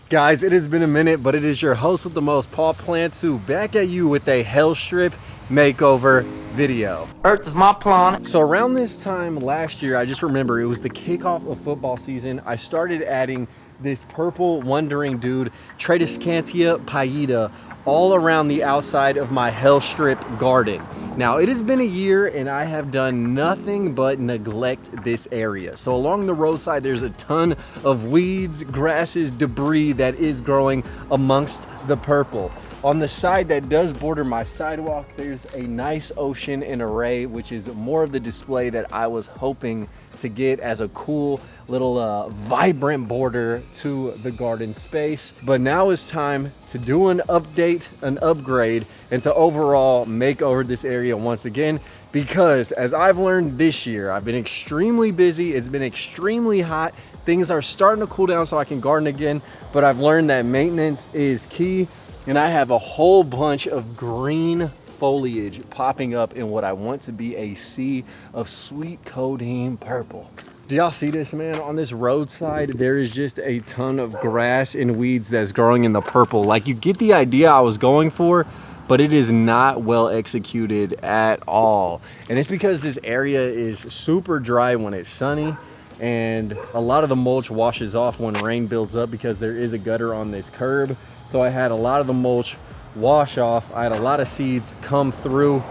Guys, it has been a minute, but it is your host with the most, Paul Cantu, back at you with a Hellstrip makeover video. Earth is my planet. So around this time last year, I just remember it was the kickoff of football season. I started adding this purple wandering dude, Tradescantia pallida, all around the outside of my Hellstrip garden. Now, it has been a year and I have done nothing but neglect this area. So along the roadside, there's a ton of weeds, grasses, debris that is growing amongst the purple. On the side that does border my sidewalk, there's a nice ocean and array, which is more of the display that I was hoping to get as a cool little vibrant border to the garden space. But now it's time to do an update, an upgrade, and to overall make over this area once again, because as I've learned this year, I've been extremely busy. It's been extremely hot. Things are starting to cool down so I can garden again, but I've learned that maintenance is key. And I have a whole bunch of green foliage popping up in what I want to be a sea of sweet codeine purple. Do y'all see this, man? On this roadside, there is just a ton of grass and weeds that's growing in the purple. Like, you get the idea I was going for, but it is not well executed at all. And it's because this area is super dry when it's sunny, and a lot of the mulch washes off when rain builds up because there is a gutter on this curb. So I had a lot of the mulch wash off. I had a lot of seeds come through,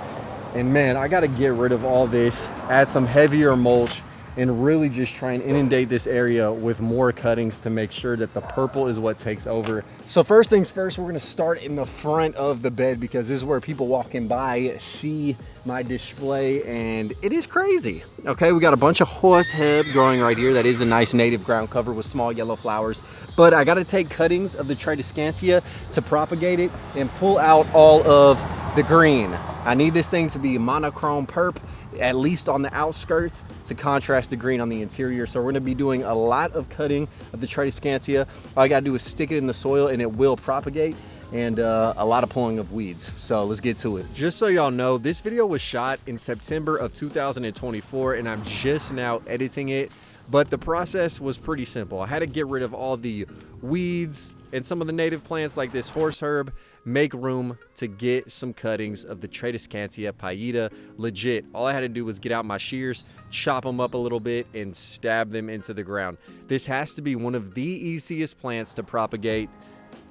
and man, I got to get rid of all this, add some heavier mulch, and really just try and inundate this area with more cuttings to make sure that the purple is what takes over. So first things first, we're gonna start in the front of the bed because this is where people walking by see my display, and it is crazy. Okay, we got a bunch of horseheb growing right here. That is a nice native ground cover with small yellow flowers. But I gotta take cuttings of the Tradescantia to propagate it and pull out all of the green. I need this thing to be monochrome perp, at least on the outskirts, to contrast the green on the interior. So we're gonna be doing a lot of cutting of the Tradescantia. All I gotta do is stick it in the soil and it will propagate, and a lot of pulling of weeds. So let's get to it. Just so y'all know, this video was shot in September of 2024 and I'm just now editing it, but the process was pretty simple. I had to get rid of all the weeds and some of the native plants like this horse herb, make room to get some cuttings of the Tradescantia pallida. Legit, all I had to do was get out my shears, chop them up a little bit, and stab them into the ground. This has to be one of the easiest plants to propagate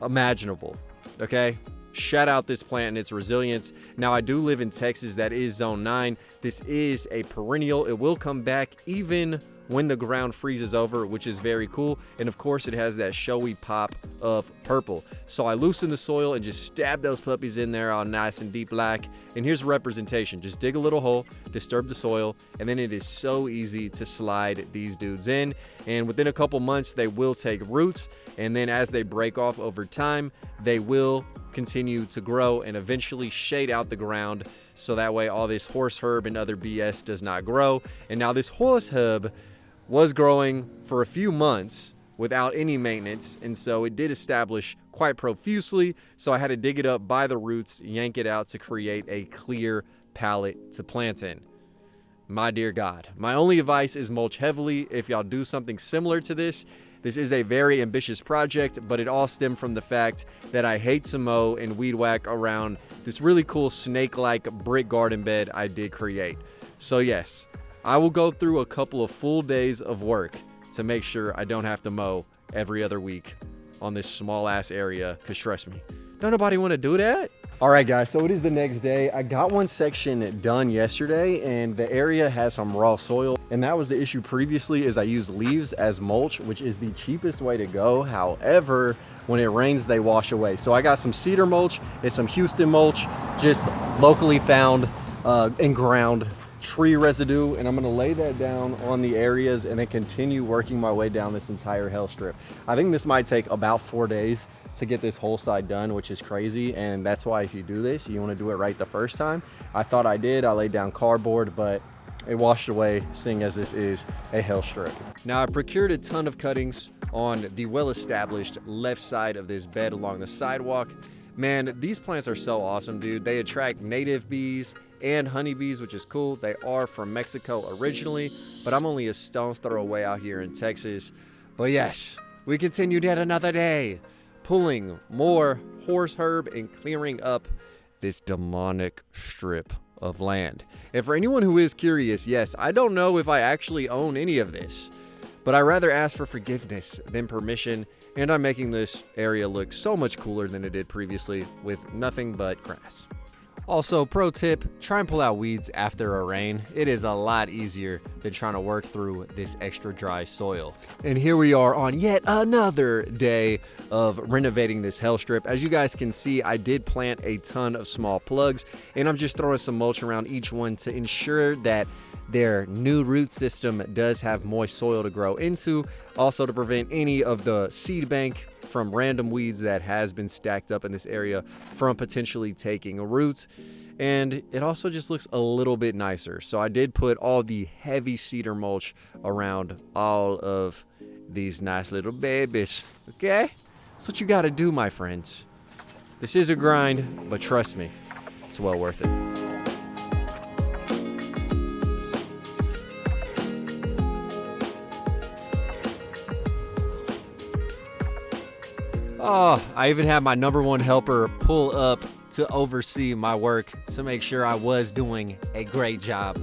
imaginable, okay? Shout out this plant and its resilience. Now, I do live in Texas. That is zone 9. This is a perennial. It will come back even when the ground freezes over, which is very cool. And of course, it has that showy pop of purple. So I loosen the soil and just stab those puppies in there all nice and deep black. And here's representation. Just dig a little hole, disturb the soil, and then it is so easy to slide these dudes in. And within a couple months, they will take root. And then as they break off over time, they will continue to grow and eventually shade out the ground, so that way all this horse herb and other BS does not grow. And now this horse herb was growing for a few months without any maintenance, and so it did establish quite profusely, so I had to dig it up by the roots, yank it out to create a clear palette to plant in. My dear God, my only advice is mulch heavily. If y'all do something similar to this, this is a very ambitious project, but it all stemmed from the fact that I hate to mow and weed whack around this really cool snake-like brick garden bed I did create. So yes, I will go through a couple of full days of work to make sure I don't have to mow every other week on this small-ass area, because trust me, don't nobody want to do that. All right, guys, so it is the next day. I got one section done yesterday, and the area has some raw soil, and that was the issue previously, is I used leaves as mulch, which is the cheapest way to go. However, when it rains, they wash away. So I got some cedar mulch and some Houston mulch, just locally found and ground tree residue, and I'm gonna lay that down on the areas and then continue working my way down this entire Hellstrip. I think this might take about 4 days to get this whole side done, which is crazy, and that's why if you do this, you want to do it right the first time. I thought I did. I laid down cardboard, but it washed away, seeing as this is a Hellstrip. Now, I procured a ton of cuttings on the well-established left side of this bed along the sidewalk. Man, these plants are so awesome, dude. They attract native bees and honeybees, which is cool. They are from Mexico originally, but I'm only a stone's throw away out here in Texas. But yes, we continued yet another day pulling more horse herb and clearing up this demonic strip of land. And for anyone who is curious, yes, I don't know if I actually own any of this, but I rather ask for forgiveness than permission, and I'm making this area look so much cooler than it did previously with nothing but grass. Also, pro tip, try and pull out weeds after a rain. It is a lot easier than trying to work through this extra dry soil. And here we are on yet another day of renovating this Hellstrip. As you guys can see, I did plant a ton of small plugs, and I'm just throwing some mulch around each one to ensure that their new root system does have moist soil to grow into, also to prevent any of the seed bank from random weeds that has been stacked up in this area from potentially taking a root. And it also just looks a little bit nicer. So I did put all the heavy cedar mulch around all of these nice little babies. Okay? That's what you gotta do, my friends. This is a grind, but trust me, it's well worth it. Oh, I even had my #1 helper pull up to oversee my work to make sure I was doing a great job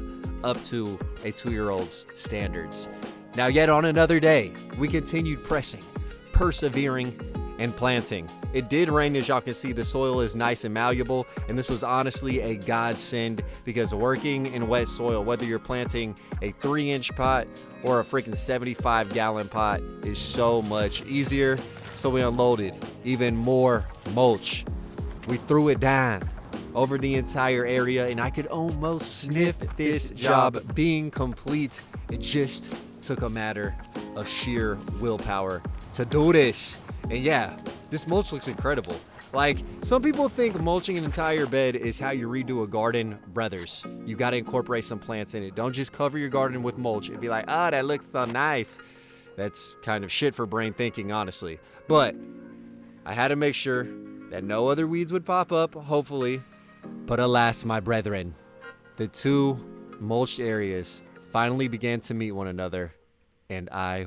up to a 2-year-old's standards. Now, yet on another day, we continued pressing, persevering, and planting. It did rain, as y'all can see. The soil is nice and malleable, and this was honestly a godsend because working in wet soil, whether you're planting a 3-inch pot or a freaking 75-gallon pot, is so much easier. So we unloaded even more mulch. We threw it down over the entire area, and I could almost sniff this job being complete. It just took a matter of sheer willpower to do this. And yeah, this mulch looks incredible. Like, some people think mulching an entire bed is how you redo a garden. Brothers, you gotta incorporate some plants in it. Don't just cover your garden with mulch and be like, oh, that looks so nice. That's kind of shit for brain thinking, honestly. But I had to make sure that no other weeds would pop up, hopefully. But alas, my brethren, the two mulched areas finally began to meet one another, and I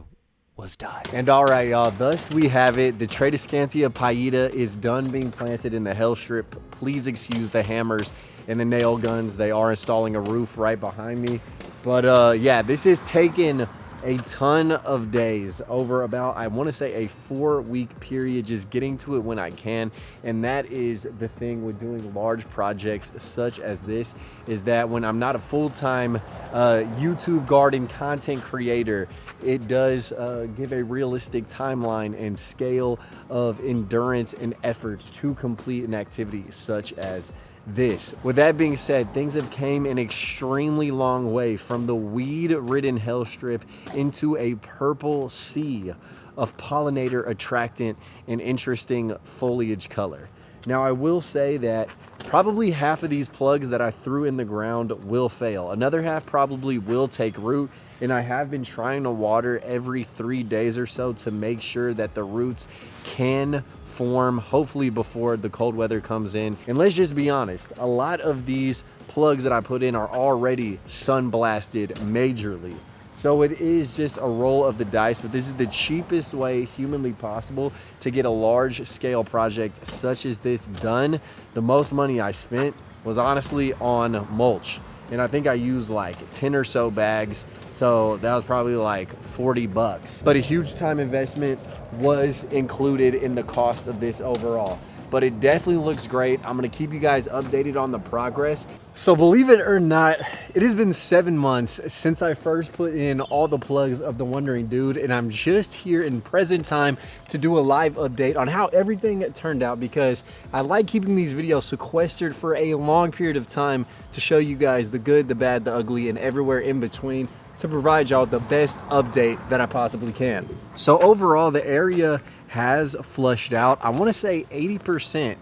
was done. And all right, y'all, thus we have it. The Tradescantia pallida is done being planted in the Hellstrip. Please excuse the hammers and the nail guns. They are installing a roof right behind me. But yeah, this has taken a ton of days, over about, I want to say, a 4-week period, just getting to it when I can. And that is the thing with doing large projects such as this, is that when I'm not a full-time YouTube garden content creator, it does give a realistic timeline and scale of endurance and effort to complete an activity such as this. With that being said, things have came an extremely long way from the weed-ridden Hellstrip into a purple sea of pollinator attractant and interesting foliage color. Now, I will say that probably half of these plugs that I threw in the ground will fail. Another half probably will take root, and I have been trying to water every 3 days or so to make sure that the roots can form, hopefully before the cold weather comes in. And let's just be honest, a lot of these plugs that I put in are already sun blasted majorly. So it is just a roll of the dice, but this is the cheapest way humanly possible to get a large scale project such as this done. The most money I spent was honestly on mulch. And I think I used like 10 or so bags. So that was probably like 40 bucks. But a huge time investment was included in the cost of this overall. But it definitely looks great. I'm gonna keep you guys updated on the progress. So believe it or not, it has been 7 months since I first put in all the plugs of the Wandering Dude, and I'm just here in present time to do a live update on how everything turned out, because I like keeping these videos sequestered for a long period of time to show you guys the good, the bad, the ugly, and everywhere in between, to provide y'all the best update that I possibly can. So overall, the area has flushed out. I want to say 80%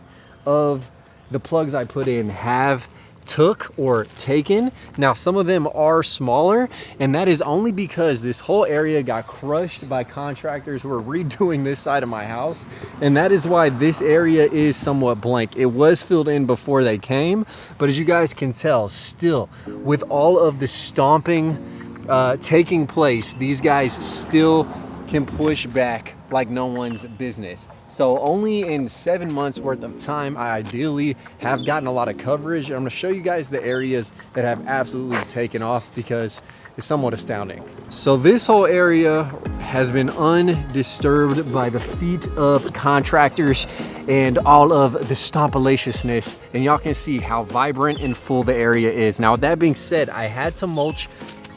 of the plugs I put in have took or taken. Now, some of them are smaller, and that is only because this whole area got crushed by contractors who are redoing this side of my house, and that is why this area is somewhat blank. It was filled in before they came, but as you guys can tell, still with all of the stomping taking place, these guys still can push back like no one's business. So only in 7 months worth of time, I ideally have gotten a lot of coverage. I'm gonna show you guys the areas that have absolutely taken off because it's somewhat astounding. So this whole area has been undisturbed by the feet of contractors and all of the stompalaciousness. And y'all can see how vibrant and full the area is. Now, with that being said, I had to mulch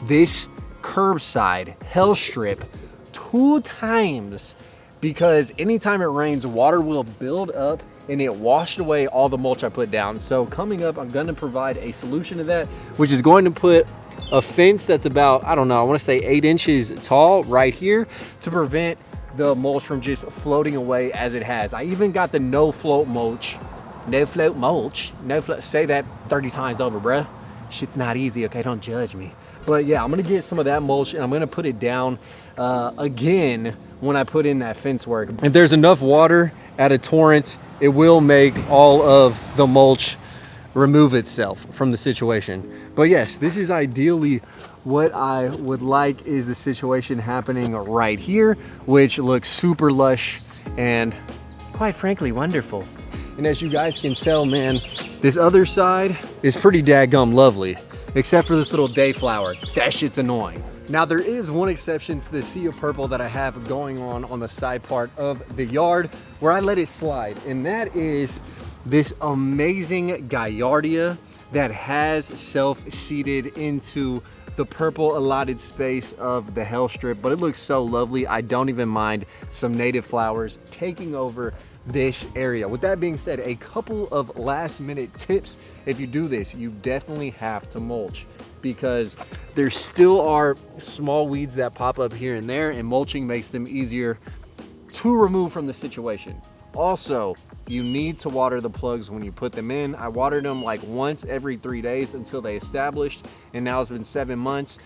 this curbside Hellstrip 2 times because anytime it rains, water will build up and it washed away all the mulch I put down. So coming up, I'm gonna provide a solution to that, which is going to put a fence that's about, I don't know, I wanna say 8 inches tall right here to prevent the mulch from just floating away as it has. I even got the no float mulch, say that 30 times over, bruh. Shit's not easy, okay, don't judge me. But yeah, I'm gonna get some of that mulch and I'm gonna put it down again when I put in that fence work. If there's enough water at a torrent, it will make all of the mulch remove itself from the situation. But yes, this is ideally what I would like is the situation happening right here, which looks super lush and quite frankly wonderful. And as you guys can tell, man, this other side is pretty daggum lovely, except for this little dayflower. That shit's annoying. Now, there is one exception to the sea of purple that I have going on the side part of the yard where I let it slide, and that is this amazing Gallardia that has self-seeded into the purple allotted space of the Hellstrip, but it looks so lovely. I don't even mind some native flowers taking over this area. With that being said, a couple of last minute tips. If you do this, you definitely have to mulch because there still are small weeds that pop up here and there, and mulching makes them easier to remove from the situation. Also, you need to water the plugs when you put them in. I watered them like once every 3 days until they established, and now it's been 7 months.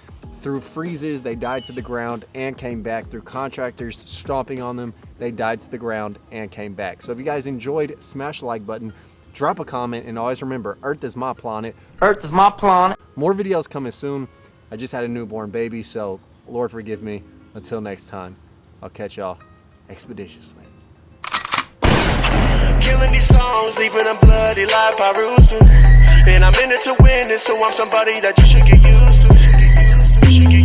Through freezes, they died to the ground and came back. Through contractors stomping on them, they died to the ground and came back. So if you guys enjoyed, smash the like button, drop a comment, and always remember, Earth is my planet. Earth is my planet. More videos coming soon. I just had a newborn baby, so Lord forgive me. Until next time, I'll catch y'all expeditiously. Killing these songs, leaving a bloody life I roost to. And I'm in it to win it, so I'm somebody that you should get used to.